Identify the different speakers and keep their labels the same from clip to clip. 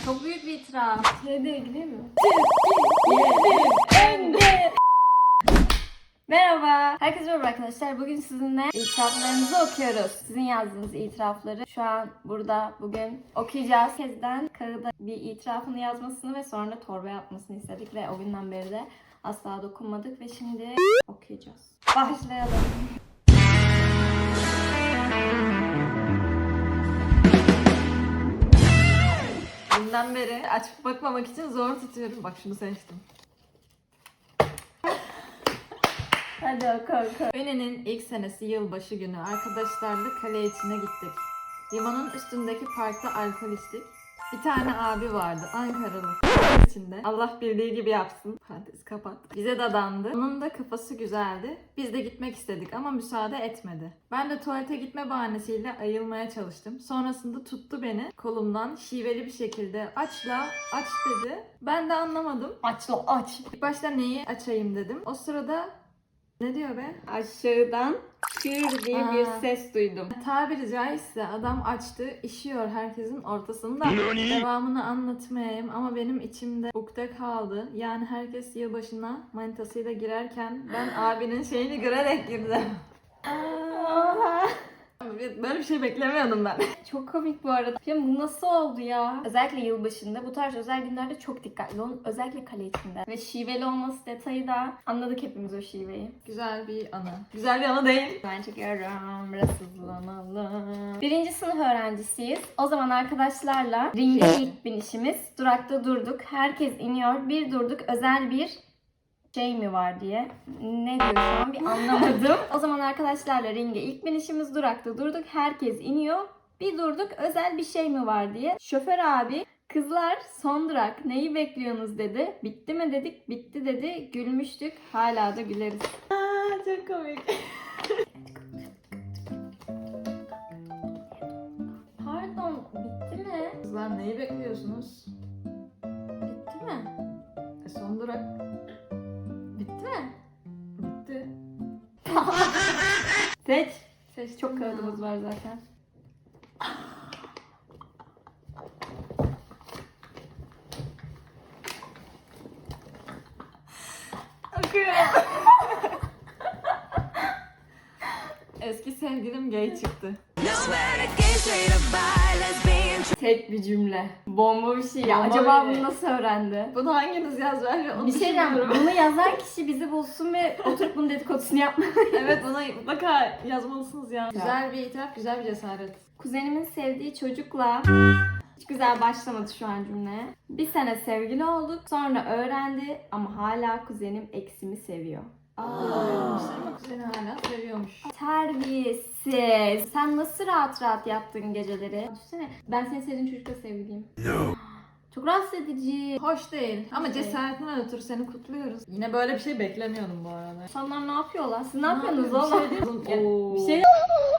Speaker 1: Çok büyük bir itiraf.
Speaker 2: Türkiye ilgili mi?
Speaker 1: Merhaba. Herkese merhaba arkadaşlar. Bugün sizinle itiraflarınızı okuyoruz. Sizin yazdığınız itirafları şu an burada bugün okuyacağız. Herkesten kağıda bir itirafını yazmasını ve sonra da torbaya atmasını istedik ve o günden beri de asla dokunmadık ve şimdi okuyacağız. Başlayalım.
Speaker 2: Dünden beri açıp bakmamak için zor tutuyorum. Bak şunu seçtim.
Speaker 1: Hadi oku.
Speaker 2: Öne'nin ilk senesi yılbaşı günü arkadaşlarla kale içine gittik. Limanın üstündeki parkta alkol içtik. Bir tane abi vardı Ankaralı. İçinde. Allah bildiği gibi yapsın. Parantez kapat. Bize dadandı. Onun da kafası güzeldi. Biz de gitmek istedik ama müsaade etmedi. Ben de tuvalete gitme bahanesiyle ayılmaya çalıştım. Sonrasında tuttu beni kolumdan şiveli bir şekilde aç dedi. Ben de anlamadım.
Speaker 1: Aç.
Speaker 2: İlk başta neyi açayım dedim. O sırada ne diyor be?
Speaker 1: Aşağıdan çığır diye bir ses duydum.
Speaker 2: Tabiri caizse adam açtı, işiyor herkesin ortasında. Devamını anlatmayayım ama benim içimde ukde kaldı. Yani herkes yılbaşına manitasıyla girerken ben abinin şeyini görerek girdim. Böyle bir şey beklemiyordum ben.
Speaker 1: Çok komik bu arada. Ya bu nasıl oldu ya? Özellikle yılbaşında bu tarz özel günlerde çok dikkatli olun. Özellikle kale içinde. Ve şiveli olması detayı da anladık hepimiz o şiveyi.
Speaker 2: Güzel bir anı. Güzel bir anı değil.
Speaker 1: Ben çekiyorum. Rahatsızlanalım. Birinci sınıf öğrencisiyiz. O zaman arkadaşlarla ringe ilk binişimiz. Durakta durduk. Herkes iniyor. Bir durduk. Özel bir şey mi var diye. Ne diyor şu an bir anlamadım. O zaman arkadaşlarla ringe ilk binişimiz, durakta durduk. Herkes iniyor. Bir durduk, özel bir şey mi var diye. Şoför abi, kızlar son durak neyi bekliyorsunuz dedi. Bitti mi dedik, bitti dedi. Gülmüştük, hala da güleriz.
Speaker 2: Çok komik.
Speaker 1: Pardon, bitti mi?
Speaker 2: Kızlar neyi bekliyorsunuz?
Speaker 1: Bitti mi?
Speaker 2: Son durak
Speaker 1: Bitti mi?
Speaker 2: bitti.
Speaker 1: Seç.
Speaker 2: Seç.
Speaker 1: Çok kağıdımız var zaten.
Speaker 2: Okuyorum. Eski sevgilim gay çıktı.
Speaker 1: Tek bir cümle. Bomba bir şey ya.
Speaker 2: Bomba
Speaker 1: Acaba
Speaker 2: bir-
Speaker 1: bunu nasıl öğrendi?
Speaker 2: Bunu hanginiz yazar? Onu
Speaker 1: Bir şey diyeceğim.
Speaker 2: düşünüyorum.
Speaker 1: Bunu yazan kişi bizi bulsun ve oturup bunun dedikodusunu yapmalı.
Speaker 2: Evet, buna mutlaka yazmalısınız ya. Güzel bir itiraf, güzel bir cesaret.
Speaker 1: Kuzenimin sevdiği çocukla hiç güzel başlamadı şu an cümle. Bir sene sevgili olduk. Sonra öğrendi ama hala kuzenim eksimi seviyor.
Speaker 2: Ama kuzeni hala seviyormuş.
Speaker 1: Terbiyesiz. Sen nasıl rahat yattın geceleri? Düşünsene ben senin sevdiğin çocukla sevgiliyim. Çok rahatsız edici.
Speaker 2: Hoş değil ama
Speaker 1: Hoş değil.
Speaker 2: cesaretinden ötürü seni kutluyoruz. Yine böyle bir şey beklemiyordum bu arada.
Speaker 1: İnsanlar ne yapıyorlar? Siz ne yapıyorsunuz
Speaker 2: Bir
Speaker 1: oğlum?
Speaker 2: şey değil.
Speaker 1: Bir şey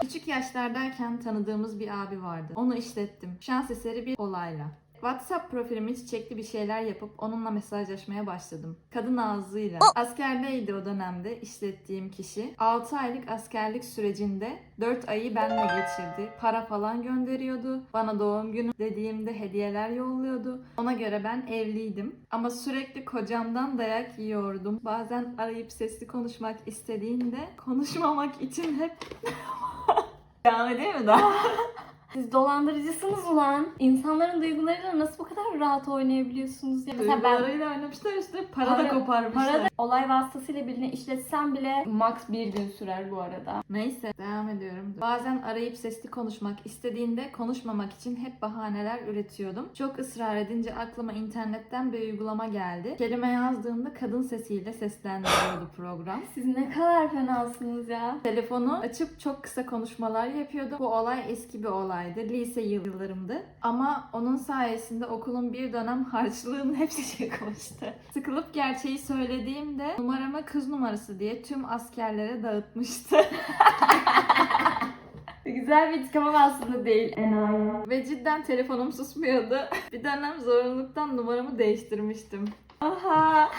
Speaker 2: Küçük yaşlardayken tanıdığımız bir abi vardı. Onu işlettim. Şans eseri bir olayla. WhatsApp profilime çiçekli bir şeyler yapıp onunla mesajlaşmaya başladım. Kadın ağzıyla. Askerdeydi o dönemde işlettiğim kişi. 6 aylık askerlik sürecinde 4 ayı benle geçirdi. Para falan gönderiyordu. Bana doğum günü dediğimde hediyeler yolluyordu. Ona göre ben evliydim. Ama sürekli kocamdan dayak yiyordum. Bazen arayıp sesli konuşmak istediğinde konuşmamak için hep... Devam edeyim mi daha?
Speaker 1: Siz dolandırıcısınız ulan. İnsanların duygularıyla nasıl bu kadar rahat oynayabiliyorsunuz ya? Mesela ben
Speaker 2: Duygularıyla oynamışlar, üstüne para da koparmışlar.
Speaker 1: para da olay vasıtasıyla birine işletsem bile max bir gün sürer bu arada.
Speaker 2: Neyse, devam ediyorum. Bazen arayıp sesli konuşmak istediğinde konuşmamak için hep bahaneler üretiyordum. Çok ısrar edince aklıma internetten bir uygulama geldi. Kelime yazdığımda kadın sesiyle seslendiriyordu program.
Speaker 1: Siz ne kadar fenasınız ya.
Speaker 2: Telefonu açıp çok kısa konuşmalar yapıyordum. Bu olay eski bir olaydı. Lise yıllarımdı. Ama onun sayesinde okulun bir dönem harçlığının hepsi çıkmıştı. Sıkılıp gerçeği söylediğimde numaramı kız numarası diye tüm askerlere dağıtmıştı.
Speaker 1: Güzel bir intikam ama aslında değil. Enayi.
Speaker 2: Ve cidden telefonum susmuyordu. Bir dönem zorunluluktan numaramı değiştirmiştim.
Speaker 1: Aha.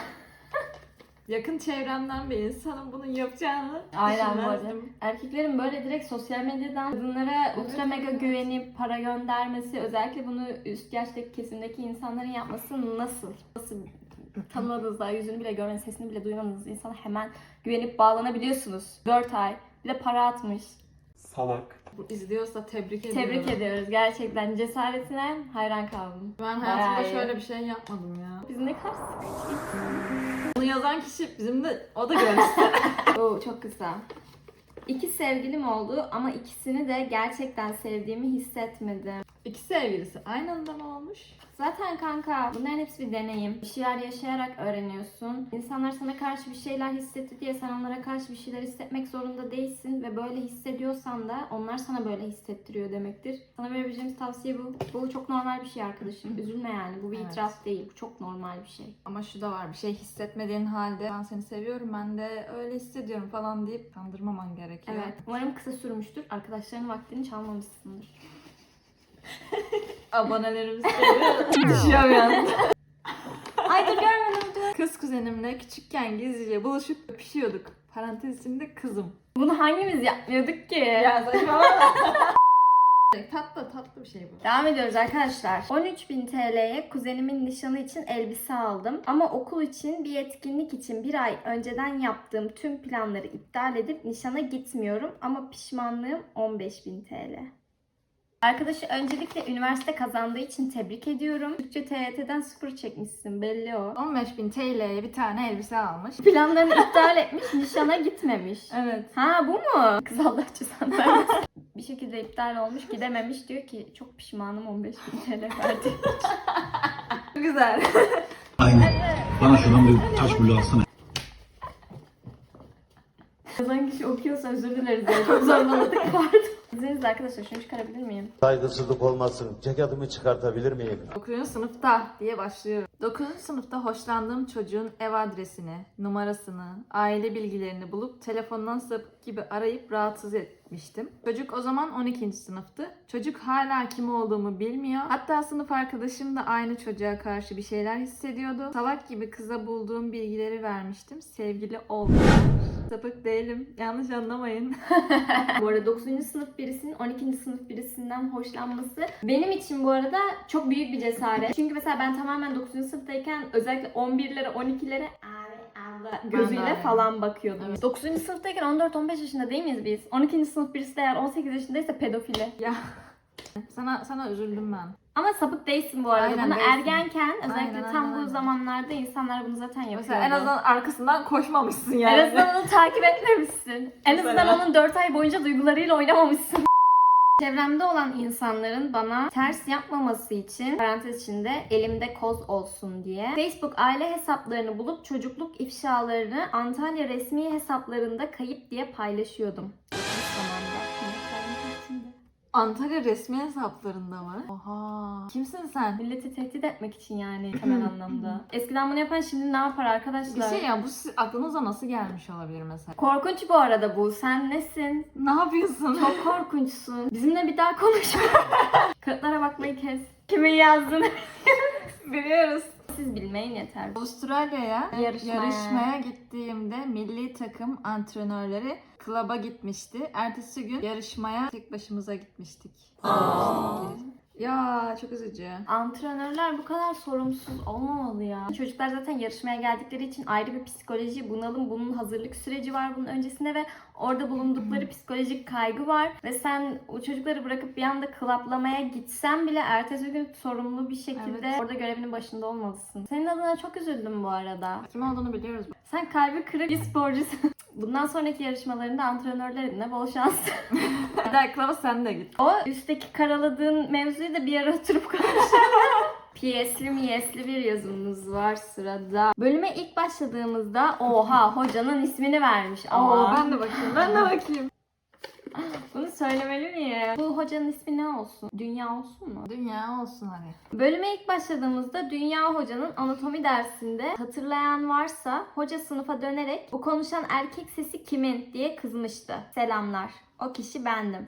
Speaker 2: Yakın çevremden bir insanın bunu yapacağını
Speaker 1: Aynen bu arada.
Speaker 2: düşünmezdim.
Speaker 1: Erkeklerin böyle direkt sosyal medyadan kadınlara ultra mega güvenip para göndermesi, özellikle bunu üst yaştaki kesimdeki insanların yapması nasıl? Nasıl tanımadığınız, daha yüzünü bile görmeniz, sesini bile duymadığınız insana hemen güvenip bağlanabiliyorsunuz. 4 ay. Bir de para atmış.
Speaker 3: Salak.
Speaker 2: Bu izliyorsa tebrik ediyorum.
Speaker 1: Tebrik ediyoruz. Gerçekten cesaretine hayran kaldım.
Speaker 2: Ben
Speaker 1: Bayağı
Speaker 2: hayatımda
Speaker 1: iyi.
Speaker 2: şöyle bir şey yapmadım ya.
Speaker 1: Biz ne kadar sıkıcıyız.
Speaker 2: Bunu yazan kişi bizim de o da görüştü.
Speaker 1: Oo, çok kısa. 2 sevgilim oldu ama ikisini de gerçekten sevdiğimi hissetmedim.
Speaker 2: İki sevgilisi aynı anda mı olmuş?
Speaker 1: Zaten kanka bunların hepsi bir deneyim. Bir şeyler yaşayarak öğreniyorsun. İnsanlar sana karşı bir şeyler hissetti diye sen onlara karşı bir şeyler hissetmek zorunda değilsin. Ve böyle hissediyorsan da onlar sana böyle hissettiriyor demektir. Sana verebileceğimiz tavsiye bu. Bu çok normal bir şey arkadaşım. Üzülme yani. Bu bir
Speaker 2: Evet.
Speaker 1: itiraf değil. Bu çok normal bir şey.
Speaker 2: Ama şu da var, bir şey hissetmediğin halde ben seni seviyorum, ben de öyle hissediyorum falan deyip kandırmaman gerekiyor.
Speaker 1: Evet. Umarım kısa sürmüştür. Arkadaşlarının vaktini çalmamışsındır.
Speaker 2: Abonelerimizi seviyoruz.
Speaker 1: Düşüyorum yani. Ay dur görmedim dur.
Speaker 2: Kız kuzenimle küçükken gizlice buluşup öpüşüyorduk. Parantez içinde kızım.
Speaker 1: Bunu hangimiz yapmıyorduk ki?
Speaker 2: Ya saçmalama. tatlı bir şey bu.
Speaker 1: Devam ediyoruz arkadaşlar. 13.000 TL'ye kuzenimin nişanı için elbise aldım. Ama okul için bir etkinlik için bir ay önceden yaptığım tüm planları iptal edip nişana gitmiyorum. Ama pişmanlığım 15.000 TL. Arkadaşı öncelikle üniversite kazandığı için tebrik ediyorum. Türkçe TYT'den 0 çekmişsin, belli o.
Speaker 2: 15.000 TL'ye bir tane elbise almış.
Speaker 1: Planlarını iptal etmiş, nişana gitmemiş.
Speaker 2: Evet.
Speaker 1: Ha bu mu? Kız Allah cezanı vermesin. Bir şekilde iptal olmuş, gidememiş. Diyor ki çok pişmanım 15.000 TL verdi.
Speaker 2: Güzel.
Speaker 4: Aynen. Bana şuradan bir taş bulu alsana.
Speaker 1: Yazan kişi okuyorsa özür dileriz ya. Çok zorlamadık pardon. İzninizle arkadaşlar şunu çıkarabilir miyim?
Speaker 5: Saygısızlık olmasın. Ceketimi çıkartabilir miyim?
Speaker 2: 9. sınıfta diye başlıyorum. 9. sınıfta hoşlandığım çocuğun ev adresini, numarasını, aile bilgilerini bulup telefondan sapık gibi arayıp rahatsız etmiştim. Çocuk o zaman 12. sınıftı. Çocuk hala kim olduğumu bilmiyor. Hatta sınıf arkadaşım da aynı çocuğa karşı bir şeyler hissediyordu. Salak gibi kıza bulduğum bilgileri vermiştim. Sevgili oldular. Sapık değilim. Yanlış anlamayın.
Speaker 1: Bu arada 9. sınıf birisinin 12. sınıf birisinden hoşlanması benim için bu arada çok büyük bir cesaret. Çünkü mesela ben tamamen 9. sınıftayken özellikle 11'lere 12'lere abi abla gözüyle
Speaker 2: aynen.
Speaker 1: falan bakıyordum.
Speaker 2: Evet.
Speaker 1: 9. sınıftayken 14-15 yaşında değil miyiz biz? 12. sınıf birisi de eğer 18 yaşındaysa pedofili.
Speaker 2: Ya sana üzüldüm ben.
Speaker 1: Ama sapık değilsin bu arada.
Speaker 2: Aynen,
Speaker 1: Bunu
Speaker 2: değilsin.
Speaker 1: ergenken özellikle
Speaker 2: Aynen,
Speaker 1: tam
Speaker 2: aynen,
Speaker 1: bu
Speaker 2: aynen.
Speaker 1: zamanlarda insanlar bunu zaten yapıyordu.
Speaker 2: Mesela en azından arkasından koşmamışsın yani.
Speaker 1: En azından onu takip etmemişsin. En
Speaker 2: Mesela.
Speaker 1: azından onun 4 ay boyunca duygularıyla oynamamışsın. Çevremde olan insanların bana ters yapmaması için, parantez içinde elimde koz olsun diye, Facebook aile hesaplarını bulup çocukluk ifşalarını Antalya resmi hesaplarında kayıp diye paylaşıyordum.
Speaker 2: Antalya resmi hesaplarında mı? Oha. Kimsin sen?
Speaker 1: Milleti tehdit etmek için yani temel anlamda. Eskiden bunu yapan şimdi ne yapar arkadaşlar?
Speaker 2: Bir şey ya, bu aklınıza nasıl gelmiş olabilir mesela?
Speaker 1: Korkunç bu arada bu. Sen nesin?
Speaker 2: Ne yapıyorsun?
Speaker 1: Çok korkunçsun. Bizimle bir daha konuşma. Kağıtlara bakmayı kes. Kimin yazdığını
Speaker 2: Biliyoruz.
Speaker 1: siz bilmeyin yeter.
Speaker 2: Avustralya'ya
Speaker 1: Yarışmaya.
Speaker 2: yarışmaya gittiğimde milli takım antrenörleri klaba gitmişti. Ertesi gün yarışmaya tek başımıza gitmiştik. Ya çok üzücü.
Speaker 1: Antrenörler bu kadar sorumsuz olmamalı ya. Çocuklar zaten yarışmaya geldikleri için ayrı bir psikoloji, bunalım, bunun hazırlık süreci var bunun öncesinde ve orada bulundukları psikolojik kaygı var. Ve sen o çocukları bırakıp bir anda klaplamaya gitsen bile ertesi gün sorumlu bir şekilde
Speaker 2: Evet.
Speaker 1: orada görevinin başında olmalısın. Senin adına çok üzüldüm bu arada.
Speaker 2: Kim olduğunu biliyoruz.
Speaker 1: Sen kalbi kırık bir sporcusun. Bundan sonraki yarışmalarında antrenörler edine bol şans.
Speaker 2: Bir daha klaba sen de git.
Speaker 1: O üstteki karaladığın mevzuyu da bir ara oturup konuşalım. PS'li miyesli bir yazımız var sırada. Bölüme ilk başladığımızda oha hocanın ismini vermiş. Aa,
Speaker 2: Ben de bakayım.
Speaker 1: bunu söylemeli miyim? Bu hocanın ismi ne olsun? Dünya olsun mu?
Speaker 2: Dünya olsun hadi.
Speaker 1: Bölüme ilk başladığımızda Dünya Hoca'nın anatomi dersinde hatırlayan varsa hoca sınıfa dönerek bu konuşan erkek sesi kimin diye kızmıştı. Selamlar. O kişi bendim.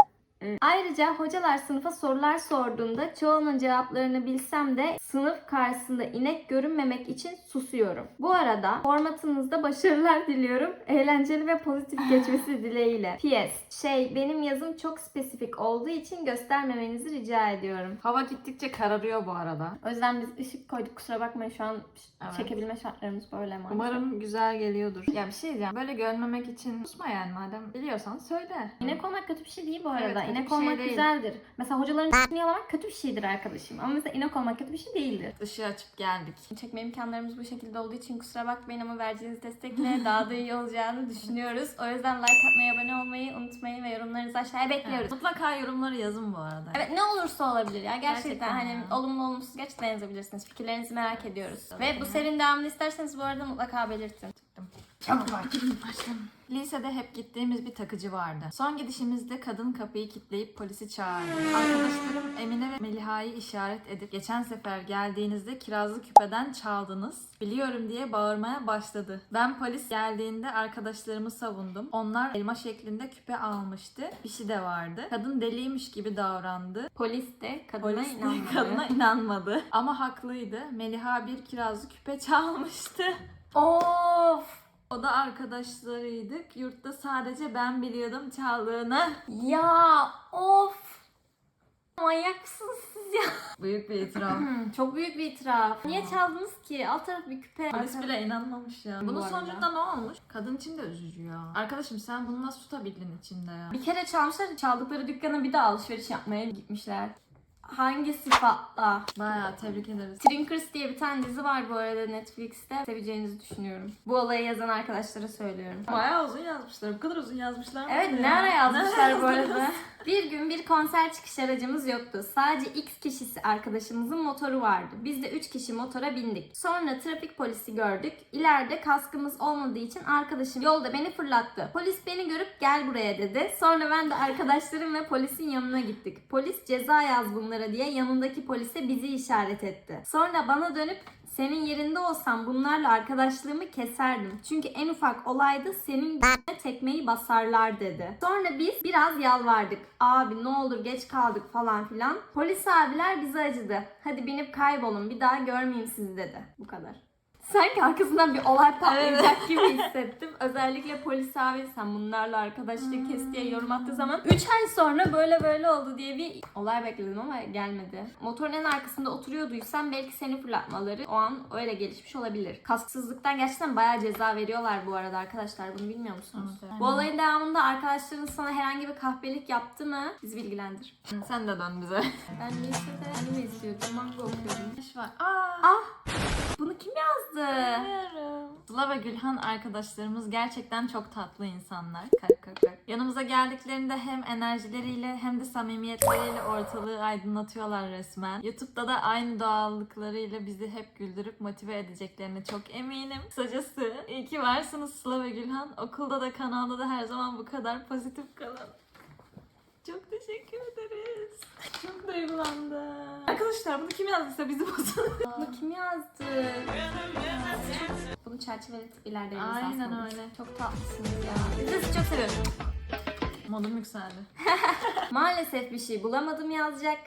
Speaker 1: Ayrıca hocalar sınıfa sorular sorduğunda çoğunun cevaplarını bilsem de sınıf karşısında inek görünmemek için susuyorum. Bu arada formatınızda başarılar diliyorum. Eğlenceli ve pozitif geçmesi dileğiyle. PS. Benim yazım çok spesifik olduğu için göstermemenizi rica ediyorum.
Speaker 2: Hava gittikçe kararıyor bu arada.
Speaker 1: O yüzden biz ışık koyduk. Kusura bakmayın, şu an
Speaker 2: Evet.
Speaker 1: çekebilme şartlarımız böyle maalesef.
Speaker 2: Umarım güzel geliyordur. Ya bir şey diyeceğim. Böyle görmemek için susma yani, madem biliyorsan söyle.
Speaker 1: İnek olmak kötü bir şey değil bu arada.
Speaker 2: Evet, kötü
Speaker 1: İnek
Speaker 2: bir şey
Speaker 1: olmak
Speaker 2: değil.
Speaker 1: güzeldir. Mesela hocaların yalamak kötü bir şeydir arkadaşım. Ama mesela inek olmak kötü bir şey değildir.
Speaker 2: Işığı açıp geldik.
Speaker 1: Çekme imkanlarımız bu şekilde olduğu için kusura bakmayın ama verdiğiniz destekle daha da iyi olacağını düşünüyoruz. O yüzden like atmayı, abone olmayı unutmayın ve yorumlarınızı aşağıya bekliyoruz.
Speaker 2: Evet. Mutlaka yorumları yazın bu arada.
Speaker 1: Evet, ne olursa olabilir ya. Gerçekten
Speaker 2: Gerçekten
Speaker 1: hani
Speaker 2: ya.
Speaker 1: olumlu olumsuz gerçekten yazabilirsiniz. Fikirlerinizi merak ediyoruz.
Speaker 2: Tabii
Speaker 1: Ve
Speaker 2: ki.
Speaker 1: bu serinin devamını isterseniz bu arada mutlaka belirtin.
Speaker 2: Çok var. Lisede hep gittiğimiz bir takıcı vardı. Son gidişimizde kadın kapıyı kilitleyip polisi çağırdı. Arkadaşlarım Emine ve Meliha'yı işaret edip geçen sefer geldiğinizde kirazlı küpeden çaldınız, biliyorum diye bağırmaya başladı. Ben polis geldiğinde arkadaşlarımı savundum. Onlar elma şeklinde küpe almıştı. Fişi de vardı. Kadın deliymiş gibi davrandı.
Speaker 1: Polis de kadına
Speaker 2: Polis de
Speaker 1: inanmadı.
Speaker 2: kadına inanmadı. Ama haklıydı. Meliha bir kirazlı küpe çalmıştı.
Speaker 1: Of!
Speaker 2: O da arkadaşlarıydık. Yurtta sadece ben biliyordum çaldığını.
Speaker 1: Ya of! Manyak mısınız siz ya?
Speaker 2: Büyük bir itiraf.
Speaker 1: Çok büyük bir itiraf. Niye çaldınız ki? Alt taraf bir küpe.
Speaker 2: Polis bile inanmamış ya. Bunun
Speaker 1: Bu arada.
Speaker 2: sonucunda ne olmuş? Kadın için de üzücü ya. Arkadaşım sen bunu nasıl tutabildin içinde ya?
Speaker 1: Bir kere çalmışlar, çaldıkları dükkana bir daha alışveriş yapmaya gitmişler. Hangi sıfatla?
Speaker 2: Bayağı tebrik ederiz.
Speaker 1: Trinkers diye bir tane dizi var bu arada Netflix'te. Seveceğinizi düşünüyorum. Bu olayı yazan arkadaşlara söylüyorum.
Speaker 2: Bayağı uzun yazmışlar. Bu kadar uzun yazmışlar mı?
Speaker 1: Evet,
Speaker 2: ya?
Speaker 1: ne ara yazmışlar
Speaker 2: Ne
Speaker 1: bu
Speaker 2: ara
Speaker 1: arada. Bir gün bir konser çıkış aracımız yoktu. Sadece X kişisi arkadaşımızın motoru vardı. Biz de 3 kişi motora bindik. Sonra trafik polisi gördük. İleride kaskımız olmadığı için arkadaşım yolda beni fırlattı. Polis beni görüp gel buraya dedi. Sonra ben de arkadaşlarım ve polisin yanına gittik. Polis ceza yaz bunlara diye yanındaki polise bizi işaret etti. Sonra bana dönüp senin yerinde olsam bunlarla arkadaşlığımı keserdim. Çünkü en ufak olayda senin tekmeyi basarlar dedi. Sonra biz biraz yalvardık. Abi ne olur geç kaldık falan filan. Polis abiler bize acıdı. Hadi binip kaybolun, bir daha görmeyeyim sizi dedi. Bu kadar. Sanki arkasından bir olay patlayacak gibi hissettim. Özellikle polis abi sen bunlarla arkadaşlık kes diye yorum attığı zaman 3 ay sonra böyle oldu diye bir olay bekledim ama gelmedi. Motorun en arkasında oturuyorduysam belki seni fırlatmaları o an öyle gelişmiş olabilir. Kasksızlıktan gerçekten bayağı ceza veriyorlar bu arada arkadaşlar. Bunu bilmiyor musunuz?
Speaker 2: Evet.
Speaker 1: Bu olayın devamında arkadaşların sana herhangi bir kahpelik yaptı mı? Bizi bilgilendir.
Speaker 2: Sen de dön bize.
Speaker 1: Ben lisede anime izliyordum. Manga okuyordum.
Speaker 2: İş var. Aa.
Speaker 1: Bunu kim yazdı?
Speaker 2: Bilmiyorum. Sıla ve Gülhan arkadaşlarımız gerçekten çok tatlı insanlar. Kalp kalp kalp. Yanımıza geldiklerinde hem enerjileriyle hem de samimiyetleriyle ortalığı aydınlatıyorlar resmen. YouTube'da da aynı doğallıklarıyla bizi hep güldürüp motive edeceklerine çok eminim. Kısacası iyi ki varsınız Sıla ve Gülhan. Okulda da kanalda da her zaman bu kadar pozitif kalın. Çok teşekkür ederiz. Çok duygulandım. Arkadaşlar bunu kim yazdıysa bizi bozun.
Speaker 1: Bunu kim yazdı? Bunu çerçeveletip ileride
Speaker 2: Aynen
Speaker 1: imzalasınız.
Speaker 2: öyle.
Speaker 1: Çok tatlısınız ya. Biz de sizi çok seviyorum.
Speaker 2: Modum yükseldi.
Speaker 1: Maalesef bir şey bulamadım yazacak.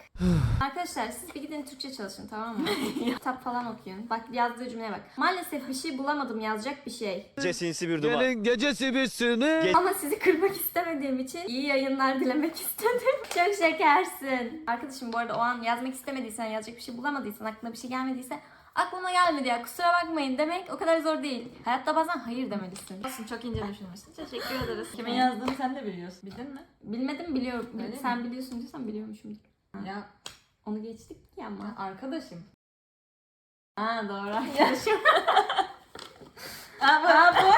Speaker 1: Arkadaşlar siz bir gidin Türkçe çalışın, tamam mı? Kitap falan okuyun. Bak yazdığı cümleye bak. Maalesef bir şey bulamadım yazacak bir şey.
Speaker 5: Sinsi bir duman.
Speaker 4: gecesi bir
Speaker 1: Ama sizi kırmak istemediğim için iyi yayınlar dilemek istedim. Çok şekersin. Arkadaşım bu arada o an yazmak istemediysen, yazacak bir şey bulamadıysan, aklına bir şey gelmediyse aklıma gelmedi ya kusura bakmayın demek o kadar zor değil. Hayatta bazen hayır demelisin.
Speaker 2: Olsun, çok ince düşünmüşsün. Teşekkür ederiz. Kimin yazdığını sen de biliyorsun. Bildin mi?
Speaker 1: Bilmedim, biliyorum.
Speaker 2: Öyle
Speaker 1: Sen
Speaker 2: mi?
Speaker 1: biliyorsun diyorsan biliyormuşum.
Speaker 2: Ya
Speaker 1: Onu geçtik ki ama.
Speaker 2: arkadaşım.
Speaker 1: Ha doğru arkadaşım.
Speaker 2: Aa, bu.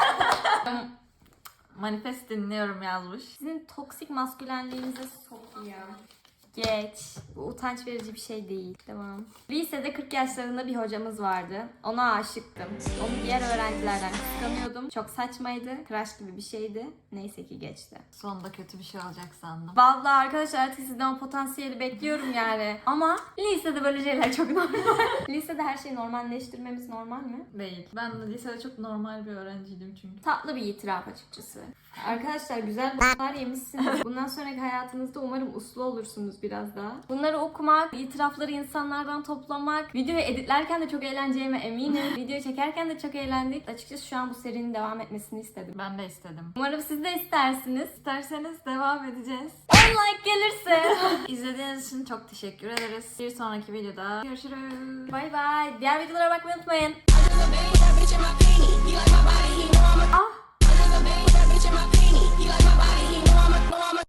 Speaker 2: Manifest dinliyorum yazmış.
Speaker 1: Sizin toksik maskülenliğinize sokuyor. Geç. Bu utanç verici bir şey değil. Tamam. Lisede 40 yaşlarında bir hocamız vardı. Ona aşıktım. Onu diğer öğrencilerden kıskanıyordum. Çok saçmaydı. Crush gibi bir şeydi. Neyse ki geçti.
Speaker 2: Sonunda kötü bir şey olacak sandım.
Speaker 1: Vallahi arkadaşlar artık sizden o potansiyeli bekliyorum yani. Ama lisede böyle şeyler çok normal. Lisede her şeyi normalleştirmemiz normal mi?
Speaker 2: Değil. Ben de lisede çok normal bir öğrenciydim çünkü.
Speaker 1: Tatlı bir itiraf açıkçası. Arkadaşlar güzel bunlar yemişsiniz. Bundan sonraki hayatınızda umarım uslu olursunuz biraz daha. Bunları okumak, itirafları insanlardan toplamak, videoyu editlerken de çok eğleneceğime eminim. Videoyu çekerken de çok eğlendik. Açıkçası şu an bu serinin devam etmesini istedim.
Speaker 2: Ben de istedim.
Speaker 1: Umarım siz de istersiniz.
Speaker 2: İsterseniz devam edeceğiz.
Speaker 1: 10 like gelirse.
Speaker 2: İzlediğiniz için çok teşekkür ederiz. Bir sonraki videoda görüşürüz.
Speaker 1: Bay bay. Diğer videolara bakmayı unutmayın.
Speaker 3: That bitch in my panty. He like my body, he